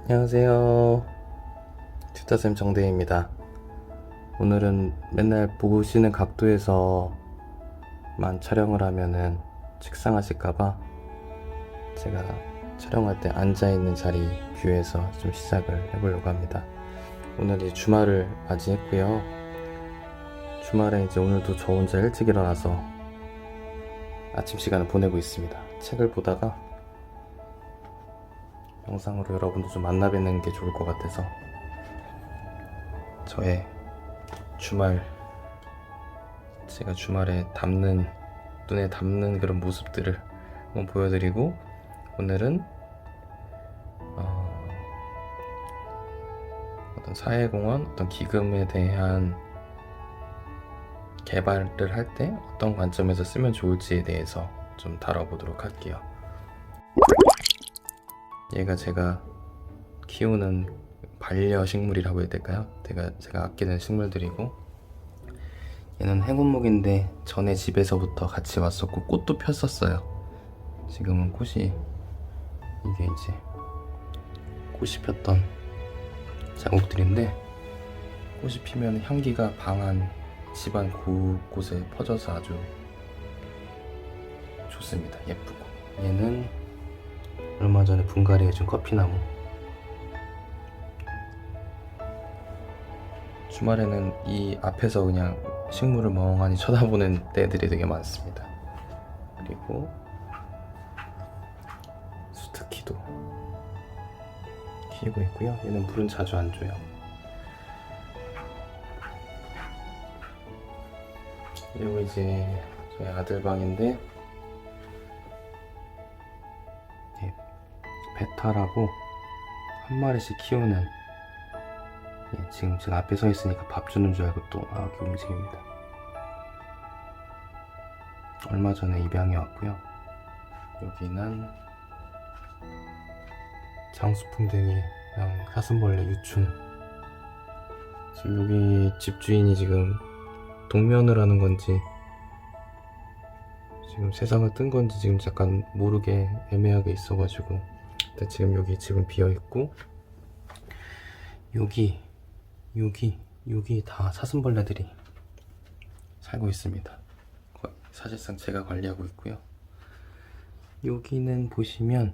안녕하세요. 튜터쌤 정대입니다. 오늘은 맨날 보시는 각도에서만 촬영을 하면은 식상하실까봐 제가 촬영할 때 앉아있는 자리 뷰에서 좀 시작을 해보려고 합니다. 오늘 이제 주말을 맞이했고요. 주말에 이제 오늘도 저 혼자 일찍 일어나서 아침 시간을 보내고 있습니다. 책을 보다가 영상으로 여러분도 좀 만나 뵙는 게 좋을 것 같아서 저의 주말, 제가 주말에 눈에 담는 그런 모습들을 한번 보여드리고, 오늘은 어떤 사회공헌, 어떤 기금에 대한 개발을 할 때 어떤 관점에서 쓰면 좋을지에 대해서 좀 다뤄보도록 할게요. 얘가 제가 키우는 반려식물이라고 해야 될까요? 제가 아끼는 식물들이고, 얘는 행운목인데 전에 집에서부터 같이 왔었고 꽃도 폈었어요. 지금은 이게 이제 꽃이 폈던 자국들인데, 꽃이 피면 향기가 방안, 집안 곳곳에 퍼져서 아주 좋습니다. 예쁘고. 얘는 얼마 전에 분갈이해준 커피나무. 주말에는 이 앞에서 그냥 식물을 멍하니 쳐다보는 때들이 되게 많습니다. 그리고 수트키도 키우고 있고요. 얘는 물은 자주 안 줘요. 그리고 이제 저희 아들 방인데, 베타라고 한 마리씩 키우는, 지금 제가 앞에 서 있으니까 밥 주는 줄 알고 또 이렇게 움직입니다. 얼마 전에 입양해 왔고요. 여기는 장수풍뎅이랑 사슴벌레 유충. 지금 여기 집주인이 지금 동면을 하는 건지 지금 세상을 뜬 건지 지금 잠깐 모르게 애매하게 있어가지고, 일단 지금 여기 집은 비어있고, 여기 다 사슴벌레들이 살고 있습니다. 사실상 제가 관리하고 있고요. 여기는 보시면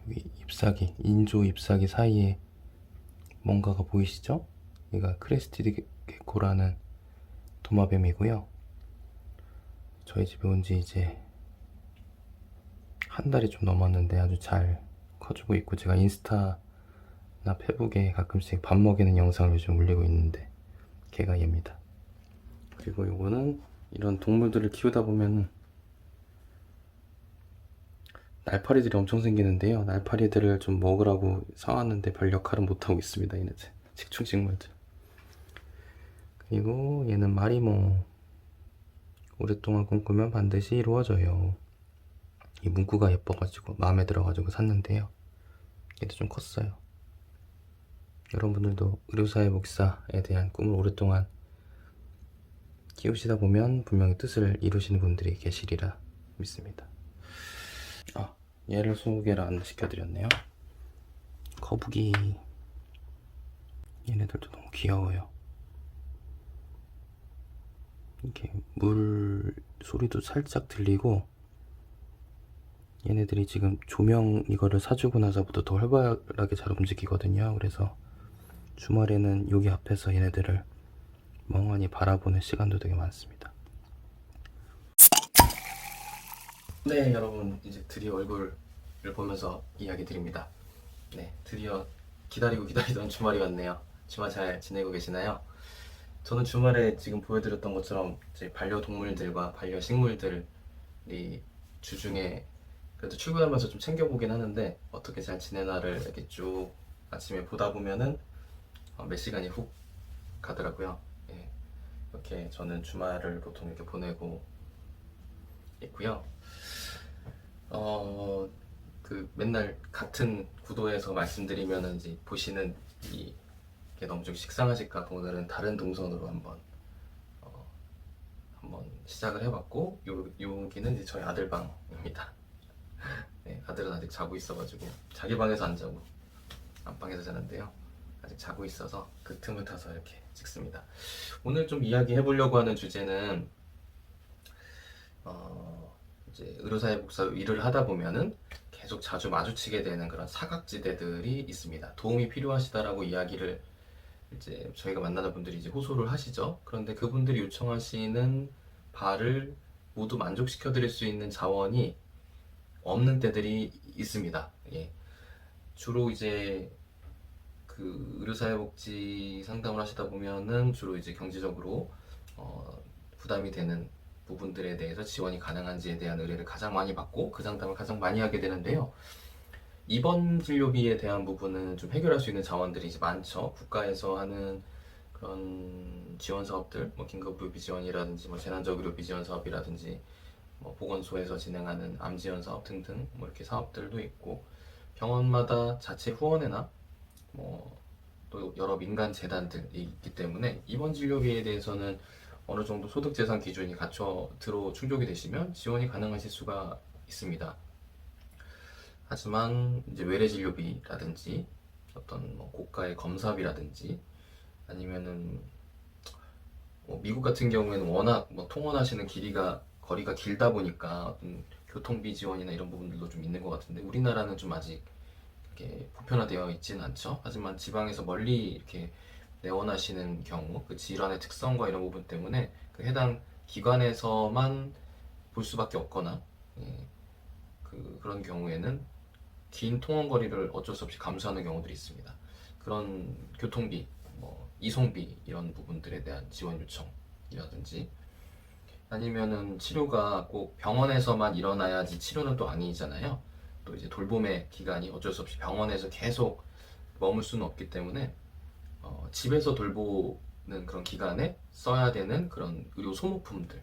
여기 잎사귀, 인조 잎사귀 사이에 뭔가가 보이시죠? 얘가 크레스티드 게코라는 도마뱀이고요. 저희 집에 온 지 이제 한 달이 좀 넘었는데 아주 잘 커주고 있고, 제가 인스타나 페북에 가끔씩 밥 먹이는 영상을 요즘 올리고 있는데 걔가 얘입니다. 그리고 요거는 이런 동물들을 키우다 보면 날파리들이 엄청 생기는데요. 날파리들을 좀 먹으라고 사왔는데 별 역할은 못하고 있습니다. 얘는 식충식물들. 그리고 얘는 마리모. 오랫동안 꿈꾸면 반드시 이루어져요. 이 문구가 예뻐가지고 마음에 들어가지고 샀는데요. 얘도 좀 컸어요. 여러분들도 의료사회 목사에 대한 꿈을 오랫동안 키우시다 보면 분명히 뜻을 이루시는 분들이 계시리라 믿습니다. 얘를 소개를 안 시켜드렸네요. 거북이. 얘네들도 너무 귀여워요. 이렇게 물 소리도 살짝 들리고, 얘네들이 지금 조명 이거를 사주고 나서부터 더 활발하게 잘 움직이거든요. 그래서 주말에는 여기 앞에서 얘네들을 멍하니 바라보는 시간도 되게 많습니다. 네, 여러분, 이제 드디어 얼굴을 보면서 이야기 드립니다. 네, 드디어 기다리던 주말이 왔네요. 주말 잘 지내고 계시나요? 저는 주말에 지금 보여드렸던 것처럼 제 반려동물들과 반려식물들이 주중에 그래도 출근하면서 좀 챙겨보긴 하는데, 어떻게 잘 지내나를 이렇게 쭉 아침에 보다 보면은 몇 시간이 훅 가더라고요. 예, 이렇게 저는 주말을 보통 이렇게 보내고 있고요. 맨날 같은 구도에서 말씀드리면은 이제 보시는 이게 너무 좀 식상하실까 봐 오늘은 다른 동선으로 한번 한번 시작을 해봤고, 여기는 이제 저희 아들 방입니다. 네, 아들은 아직 자고 있어가지고 자기 방에서 안 자고 안방에서 자는데요. 아직 자고 있어서 그 틈을 타서 이렇게 찍습니다. 오늘 좀 이야기해 보려고 하는 주제는 이제 의료사회복사 일을 하다 보면은 계속 자주 마주치게 되는 그런 사각지대들이 있습니다. 도움이 필요하시다라고 이야기를 이제 저희가 만나는 분들이 이제 호소를 하시죠. 그런데 그분들이 요청하시는 바를 모두 만족시켜 드릴 수 있는 자원이 없는 때들이 있습니다. 예. 주로 이제 그 의료사회복지 상담을 하시다 보면은 주로 이제 경제적으로 부담이 되는 부분들에 대해서 지원이 가능한지에 대한 의뢰를 가장 많이 받고 그 상담을 가장 많이 하게 되는데요. 입원 진료비에 대한 부분은 좀 해결할 수 있는 자원들이 이제 많죠. 국가에서 하는 그런 지원 사업들, 뭐 긴급의료비 지원이라든지, 뭐 재난적 의료비 지원 사업이라든지, 뭐 보건소에서 진행하는 암 지원 사업 등등, 뭐 이렇게 사업들도 있고, 병원마다 자체 후원회나 뭐 또 여러 민간 재단들이 있기 때문에 입원 진료비에 대해서는 어느 정도 소득 재산 기준이 갖춰 들어 충족이 되시면 지원이 가능하실 수가 있습니다. 하지만 이제 외래 진료비라든지 어떤 뭐 고가의 검사비라든지 아니면은 뭐 미국 같은 경우에는 워낙 뭐 통원하시는 거리가 길다 보니까 어떤 교통비 지원이나 이런 부분들도 좀 있는 것 같은데 우리나라는 좀 아직 이렇게 보편화되어 있지는 않죠. 하지만 지방에서 멀리 이렇게 내원하시는 경우 그 질환의 특성과 이런 부분 때문에 그 해당 기관에서만 볼 수밖에 없거나 예, 그런 경우에는 긴 통원 거리를 어쩔 수 없이 감수하는 경우들이 있습니다. 그런 교통비, 뭐 이송비 이런 부분들에 대한 지원 요청이라든지 아니면은 치료가 꼭 병원에서만 일어나야지 치료는 또 아니잖아요. 또 이제 돌봄의 기간이 어쩔 수 없이 병원에서 계속 머물 수는 없기 때문에 집에서 돌보는 그런 기간에 써야 되는 그런 의료 소모품들,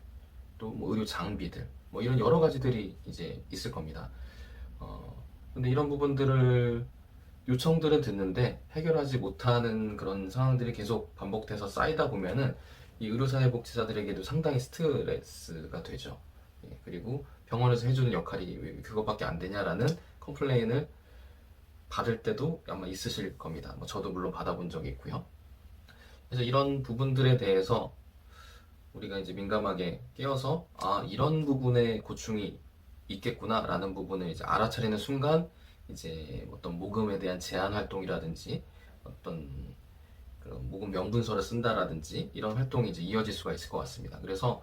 또 뭐 의료 장비들, 뭐 이런 여러 가지들이 이제 있을 겁니다. 근데 이런 부분들을 요청들은 듣는데 해결하지 못하는 그런 상황들이 계속 반복돼서 쌓이다 보면은 이 의료사회복지사들에게도 상당히 스트레스가 되죠. 예, 그리고 병원에서 해주는 역할이 왜 그것밖에 안 되냐라는 컴플레인을 받을 때도 아마 있으실 겁니다. 뭐 저도 물론 받아본 적이 있고요. 그래서 이런 부분들에 대해서 우리가 이제 민감하게 깨어서 아 이런 부분에 고충이 있겠구나라는 부분을 이제 알아차리는 순간 이제 어떤 모금에 대한 제안 활동이라든지 어떤 그런 모금 명분서를 쓴다라든지 이런 활동이 이제 이어질 수가 있을 것 같습니다. 그래서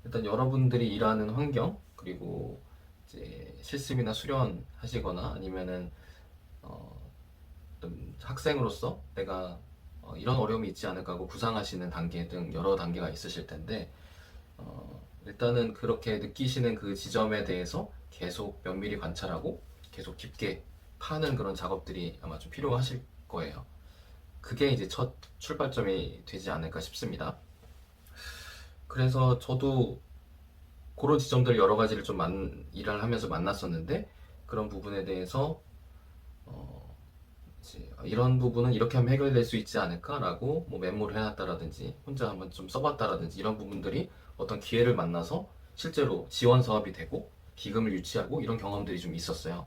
일단 여러분들이 일하는 환경 그리고 이제 실습이나 수련하시거나 아니면은 어떤 학생으로서 내가 이런 어려움이 있지 않을까 하고 구상하시는 단계 등 여러 단계가 있으실 텐데 일단은 그렇게 느끼시는 그 지점에 대해서 계속 면밀히 관찰하고 계속 깊게 파는 그런 작업들이 아마 좀 필요하실 거예요. 그게 이제 첫 출발점이 되지 않을까 싶습니다. 그래서 저도 그런 지점들 여러 가지를 좀 일을 하면서 만났었는데 그런 부분에 대해서 이런 부분은 이렇게 하면 해결될 수 있지 않을까라고 뭐 메모를 해놨다라든지 혼자 한번 좀 써봤다라든지 이런 부분들이 어떤 기회를 만나서 실제로 지원 사업이 되고 기금을 유치하고 이런 경험들이 좀 있었어요.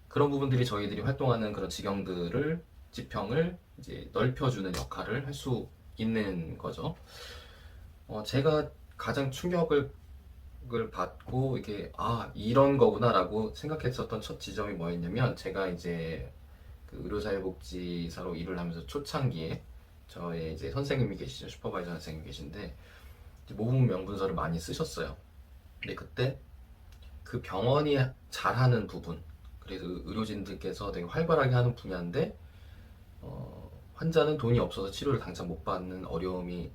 그런 부분들이 저희들이 활동하는 그런 지평을 이제 넓혀주는 역할을 할 수 있는 거죠. 제가 가장 충격을 받고 이게 이런 거구나라고 생각했었던 첫 지점이 뭐였냐면 제가 이제 그 의료사회복지사로 일을 하면서 초창기에 저의 이제 선생님이 계시죠. 슈퍼바이저 선생님이 계신데 모금 명분서를 많이 쓰셨어요. 근데 그때 그 병원이 잘하는 부분 그래서 의료진들께서 되게 활발하게 하는 분야인데 환자는 돈이 없어서 치료를 당장 못 받는 어려움이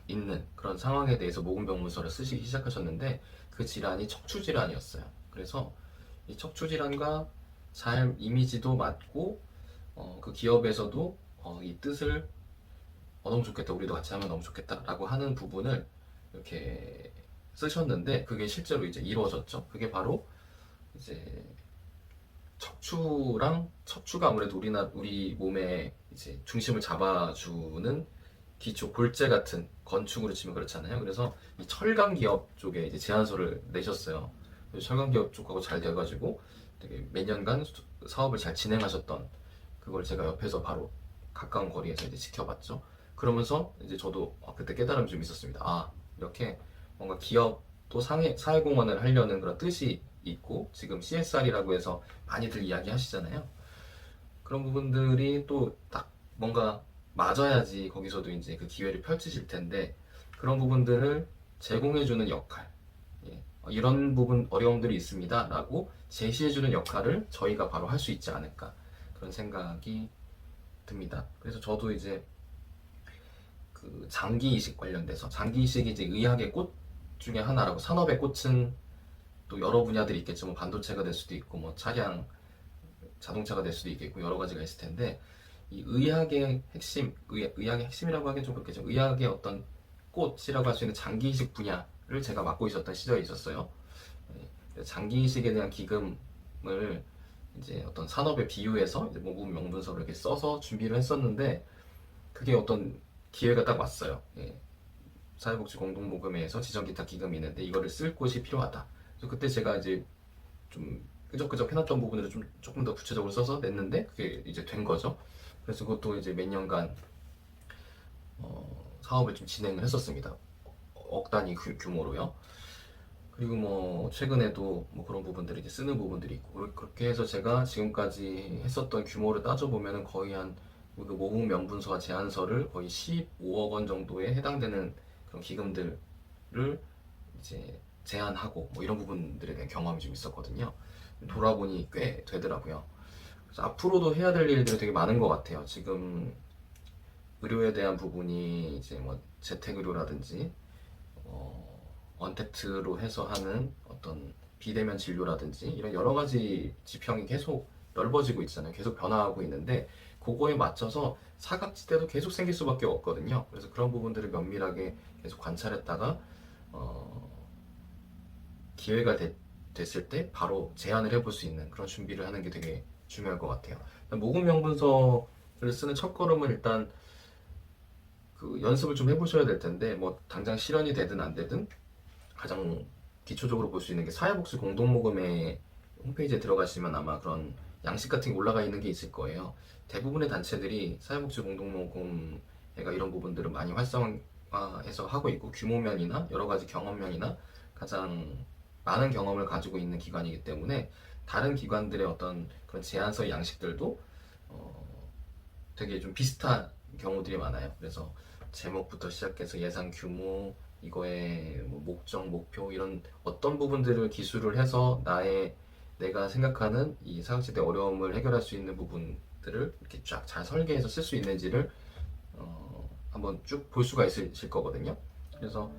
있는 그런 상황에 대해서 모금 병문서를 쓰시기 시작하셨는데 그 질환이 척추 질환이었어요. 그래서 이 척추 질환과 잘 이미지도 맞고 그 기업에서도 이 뜻을 너무 좋겠다 우리도 같이 하면 너무 좋겠다 라고 하는 부분을 이렇게 쓰셨는데 그게 실제로 이제 이루어졌죠. 그게 바로 이제 척추가 아무래도 우리 몸의 이제 중심을 잡아주는 기초 골재 같은 건축으로 치면 그렇잖아요. 그래서 이 철강 기업 쪽에 이제 제안서를 내셨어요. 그래서 철강 기업 쪽하고 잘 돼가지고 되게 몇 년간 사업을 잘 진행하셨던 그걸 제가 옆에서 바로 가까운 거리에서 이제 지켜봤죠. 그러면서 이제 저도 그때 깨달음이 좀 있었습니다. 아, 이렇게 뭔가 기업도 사회공헌을 하려는 그런 뜻이 있고 지금 CSR이라고 해서 많이들 이야기하시잖아요. 그런 부분들이 또 딱 뭔가 맞아야지 거기서도 이제 그 기회를 펼치실 텐데 그런 부분들을 제공해주는 역할, 예, 이런 부분 어려움들이 있습니다 라고 제시해주는 역할을 저희가 바로 할 수 있지 않을까 그런 생각이 듭니다. 그래서 저도 이제 그 장기 이식 관련돼서 장기 이식이 이제 의학의 꽃 중에 하나라고 산업의 꽃은 또 여러 분야들이 있겠죠. 뭐 반도체가 될 수도 있고 뭐 차량 자동차가 될 수도 있겠고 여러 가지가 있을 텐데 이 의학의 핵심, 의학의 핵심이라고 하기엔 좀 그렇겠죠. 의학의 어떤 꽃이라고 할 수 있는 장기 이식 분야를 제가 맡고 있었던 시절이 있었어요. 장기 이식에 대한 기금을 이제 어떤 산업에 비유해서 이제 모금 명분서를 이렇게 써서 준비를 했었는데 그게 어떤 기회가 딱 왔어요. 예. 사회복지 공동모금회에서 지정기타 기금이 있는데 이거를 쓸 곳이 필요하다. 그래서 그때 제가 이제 좀 끄적끄적 해놨던 부분을 좀 조금 더 구체적으로 써서 냈는데 그게 이제 된 거죠. 그래서 그것도 이제 몇 년간 사업을 좀 진행을 했었습니다. 억 단위 규모로요. 그리고 뭐 최근에도 뭐 그런 부분들이 이제 쓰는 부분들이 있고 그렇게 해서 제가 지금까지 했었던 규모를 따져보면은 거의 한 그 모금 명분서와 제안서를 거의 15억 원 정도에 해당되는 그런 기금들을 이제 제안하고 뭐 이런 부분들에 대한 경험이 좀 있었거든요. 돌아보니 꽤 되더라고요. 그래서 앞으로도 해야 될 일들이 되게 많은 것 같아요. 지금 의료에 대한 부분이 이제 뭐 재택의료라든지 언택트로 해서 하는 어떤 비대면 진료라든지 이런 여러 가지 지평이 계속 넓어지고 있잖아요. 계속 변화하고 있는데 그거에 맞춰서 사각지대도 계속 생길 수밖에 없거든요. 그래서 그런 부분들을 면밀하게 계속 관찰했다가 기회가 됐을 때 바로 제안을 해볼 수 있는 그런 준비를 하는 게 되게 중요할 것 같아요. 모금 명분서를 쓰는 첫걸음은 일단 그 연습을 좀 해보셔야 될 텐데 뭐 당장 실현이 되든 안 되든 가장 기초적으로 볼 수 있는 게 사회복지 공동모금회 홈페이지에 들어가시면 아마 그런 양식 같은 게 올라가 있는 게 있을 거예요. 대부분의 단체들이 사회복지 공동모금회가 이런 부분들을 많이 활성화해서 하고 있고 규모면이나 여러 가지 경험면이나 가장 많은 경험을 가지고 있는 기관이기 때문에 다른 기관들의 어떤 그런 제안서 양식들도 되게 좀 비슷한 경우들이 많아요. 그래서 제목부터 시작해서 예산 규모, 이거의 뭐 목적, 목표 이런 어떤 부분들을 기술을 해서 내가 생각하는 이 사각지대 어려움을 해결할 수 있는 부분들을 이렇게 쫙 잘 설계해서 쓸 수 있는지를 한번 쭉 볼 수가 있으실 거거든요. 그래서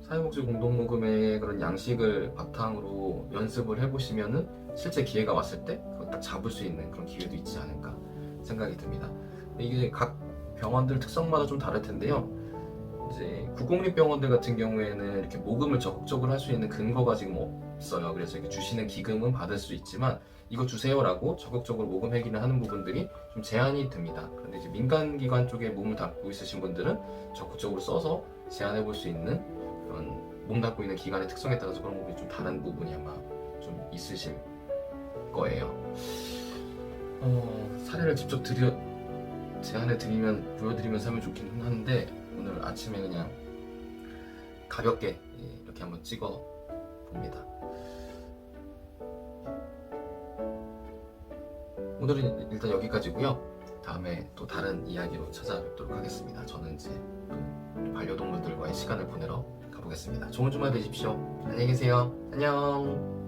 사회복지 공동모금의 그런 양식을 바탕으로 연습을 해보시면은 실제 기회가 왔을 때 그걸 딱 잡을 수 있는 그런 기회도 있지 않을까 생각이 듭니다. 이게 각 병원들 특성마다 좀 다를 텐데요. 이제 구공립병원들 같은 경우에는 이렇게 모금을 적극적으로 할 수 있는 근거가 지금 없어요. 그래서 이렇게 주시는 기금은 받을 수 있지만 이거 주세요라고 적극적으로 모금 회기를 하는 부분들이 좀 제한이 됩니다. 그런데 이제 민간기관 쪽에 몸을 담고 있으신 분들은 적극적으로 써서 제안해 볼 수 있는 그런 몸 담고 있는 기관의 특성에 따라서 그런 부분이 좀 다른 부분이 아마 좀 있으실 거예요. 사례를 직접 제안해 드리면 보여드리면서 하면 좋긴 한데 오늘 아침에 그냥 가볍게 이렇게 한번 찍어 봅니다. 오늘은 일단 여기까지고요. 다음에 또 다른 이야기로 찾아뵙도록 하겠습니다. 저는 이제 또 반려동물들과의 시간을 보내러 가보겠습니다. 좋은 주말 되십시오. 안녕히 계세요. 안녕.